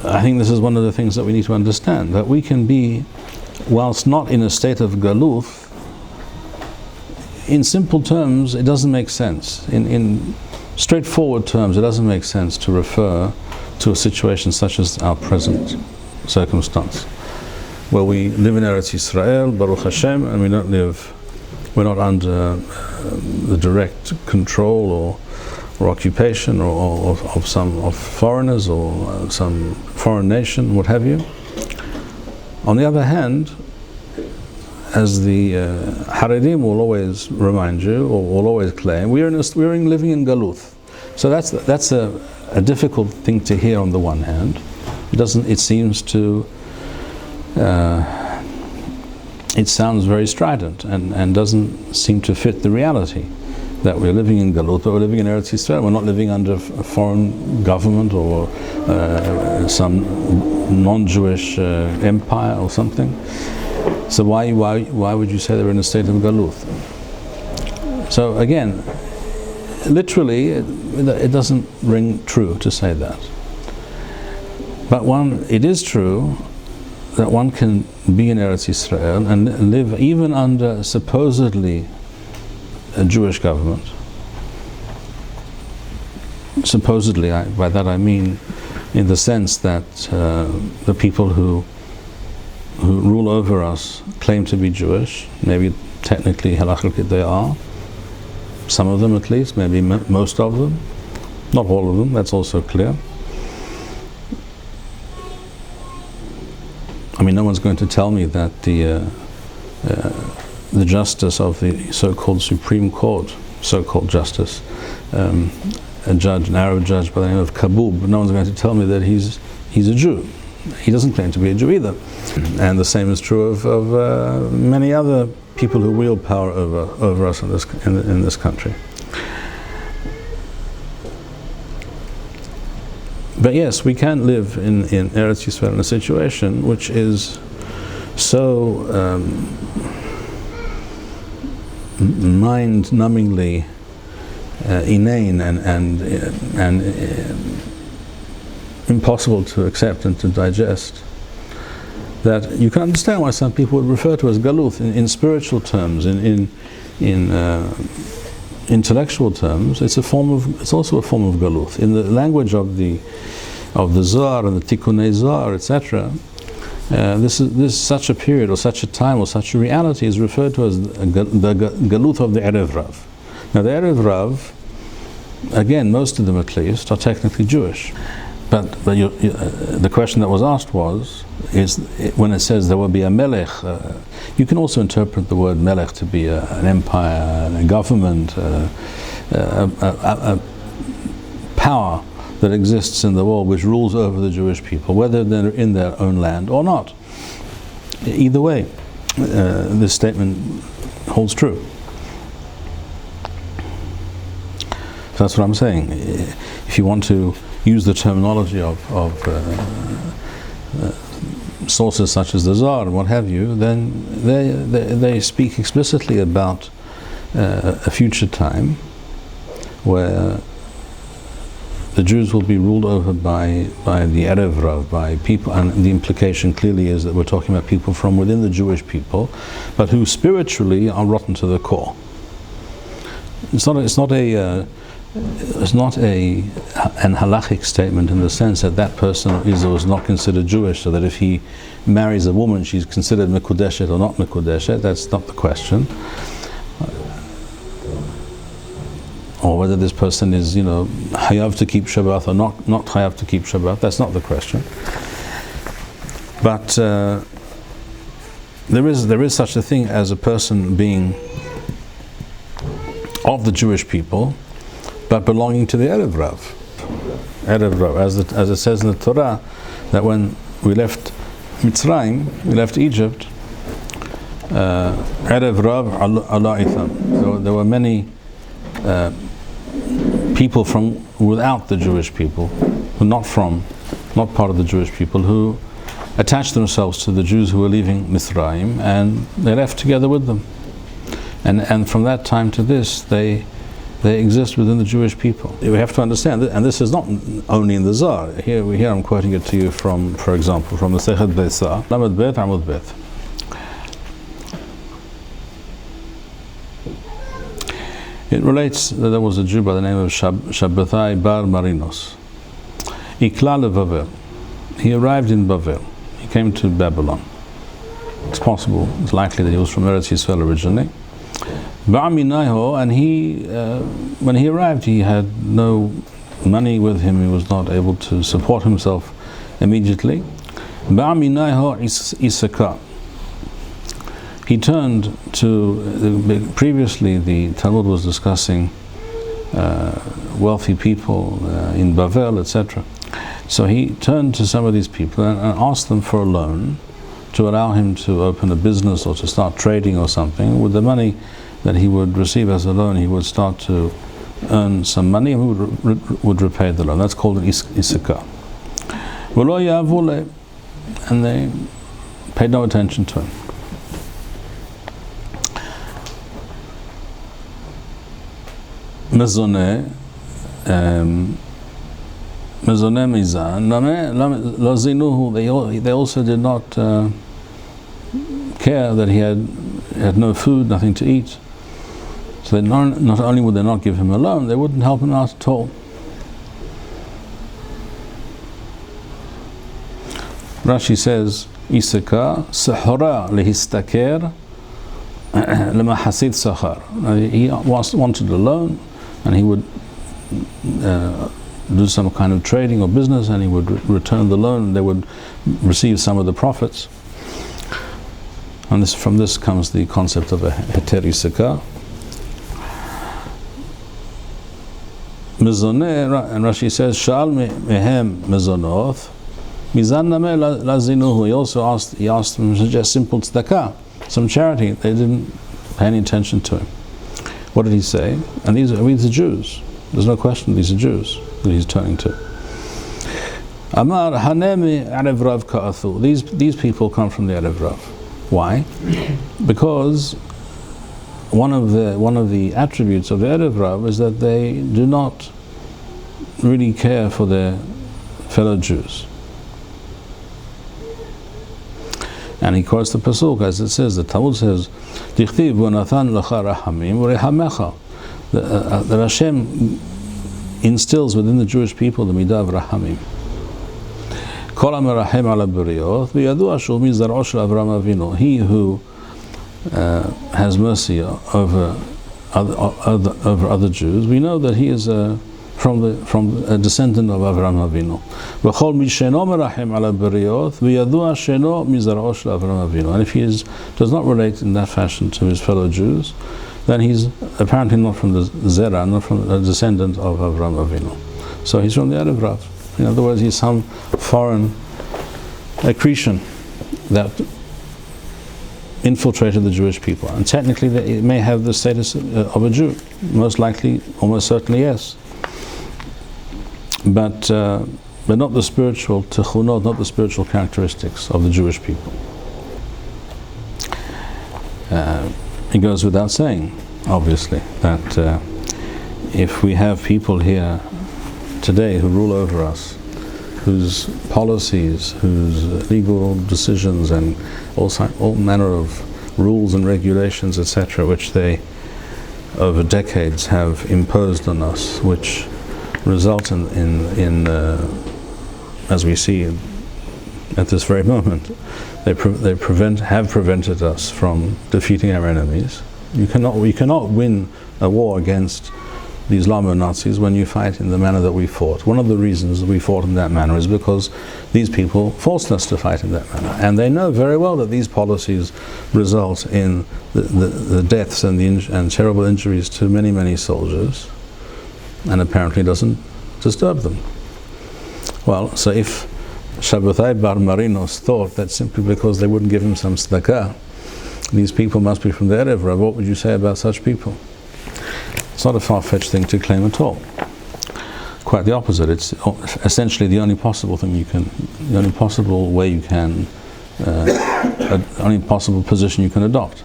I think this is one of the things that we need to understand, that we can be, whilst not in a state of galut, in simple terms, it doesn't make sense. In straightforward terms, it doesn't make sense to refer to a situation such as our present circumstance, where we live in Eretz Yisrael, Baruch Hashem, and we're not under the direct control or occupation of foreigners or some foreign nation, what have you. On the other hand, as the Haredim will always remind you, or will always claim, we're living in galut. So that's a difficult thing to hear on the one hand. It seems to it sounds very strident and doesn't seem to fit the reality that we're living in galut, but we're living in Eretz Yisrael. We're not living under a foreign government or some non-Jewish empire or something. So why would you say they're in a state of galut? So again, literally, it doesn't ring true to say that. But it is true that one can be in Eretz Yisrael and live even under supposedly a Jewish government. Supposedly, by that I mean in the sense that the people who rule over us claim to be Jewish. Maybe technically, halachically they are. Some of them at least, maybe most of them. Not all of them, that's also clear. I mean, no one's going to tell me that the justice of the so-called Supreme Court, so-called justice, a judge, an Arab judge by the name of Kabub, no one's going to tell me that he's a Jew. He doesn't claim to be a Jew either. And the same is true of many other people who wield power over us in this country. But yes, we can live in Eretz Yisrael in a situation which is so mind-numbingly inane and impossible to accept and to digest, that you can understand why some people would refer to as galut in spiritual terms, in intellectual terms. It's also a form of galut. In the language of the Zohar and the Tikkunei Zohar, etc., this such a period or such a time or such a reality is referred to as the galut of the Erev Rav. Now the Erev Rav, again, most of them at least, are technically Jewish. But the question that was asked is when it says there will be a melech, you can also interpret the word melech to be an empire, a government, a power that exists in the world which rules over the Jewish people, whether they're in their own land or not. Either way, this statement holds true. So that's what I'm saying. If you want to use the terminology of sources such as the Zohar and what have you, then they speak explicitly about a future time where the Jews will be ruled over by the Erev Rav, by people, and the implication clearly is that we're talking about people from within the Jewish people, but who spiritually are rotten to the core. It's not an halachic statement in the sense that person is or is not considered Jewish, so that if he marries a woman, she's considered mekudeshet or not mekudeshet. That's not the question. Or whether this person is, hayav to keep Shabbat or not hayav to keep Shabbat. That's not the question. But there is such a thing as a person being of the Jewish people, but belonging to the Erev Rav. Erev Rav, as it says in the Torah, that when we left Mitzrayim, we left Egypt, Erev Rav ala itham. So there were many people from without the Jewish people, who not part of the Jewish people, who attached themselves to the Jews who were leaving Mitzrayim, and they left together with them. And from that time to this, they They exist within the Jewish people. We have to understand, and this is not only in the Zohar. Here I'm quoting it to you from, for example, from the Sechet Beisa, Lamed Bet, Amud Bet. It relates that there was a Jew by the name of Shabbatai Bar Marinos. Ikla Bavel. He arrived in Bavel. He came to Babylon. It's possible, it's likely that he was from Eretz Yisrael originally. And he, when he arrived, he had no money with him. He was not able to support himself immediately. He turned to, previously the Talmud was discussing wealthy people in Bavel, etc. So he turned to some of these people and asked them for a loan to allow him to open a business or to start trading or something. With the money that he would receive as a loan, he would start to earn some money and he would repay the loan. That's called an isaka. And they paid no attention to him. Mezoneh mizan, they also did not care that he had no food, nothing to eat. So they not only would they not give him a loan, they wouldn't help him out at all. Rashi says, Isaka sahara lehistaker lemahasid sahar. He wanted a loan, and he would do some kind of trading or business, and he would return the loan, and they would receive some of the profits. And from this comes the concept of a heter isaka. Mizoneh, and Rashi says, Sha'al mehem mizonoth, mizan nameh lazinuhu. He asked them just simple tzedakah, some charity. They didn't pay any attention to him. What did he say? And these are Jews. There's no question these are Jews that he's turning to. Amar hanemi Erev Rav ka'athu. These people come from the Erev Rav. Why? Because one of the attributes of the Erev Rav is that they do not really care for their fellow Jews. And he quotes the pasuk as it says. The Talmud says, "Dichtiv v'nathan lecha rahamim v'rehamecha." That Hashem instills within the Jewish people the midah of rahamim. Kol hamerahem ala b'riyot v'yadua shu mizar'o shel Avraham Avinu. He who has mercy over other Jews, we know that he is from a descendant of Avraham Avinu. V'chol mi she'eno merahem ala b'riyot v'yadua she'eno mizar'o shel Avraham Avinu. And if he does not relate in that fashion to his fellow Jews, then he's apparently not from the Zera, not from a descendant of Avraham Avinu. So he's from the Erev Rav. In other words, he's some foreign accretion that infiltrated the Jewish people. And technically, it may have the status of a Jew. Most likely, almost certainly, yes. But not the spiritual techunot, not the spiritual characteristics of the Jewish people. It goes without saying, obviously, that if we have people here today who rule over us, whose policies, whose legal decisions, and all manner of rules and regulations, etc., which they over decades have imposed on us, which result in as we see at this very moment, they have prevented us from defeating our enemies. We cannot win a war against the Islamo-Nazis when you fight in the manner that we fought. One of the reasons we fought in that manner is because these people forced us to fight in that manner. And they know very well that these policies result in the deaths and terrible injuries to many, many soldiers, and apparently doesn't disturb them. Well, so if Shabbatai Bar Marinos thought that simply because they wouldn't give him some tzedakah, these people must be from the Erev Rav, what would you say about such people? It's not a far-fetched thing to claim at all. Quite the opposite. It's essentially the only possible way you can, only possible position you can adopt.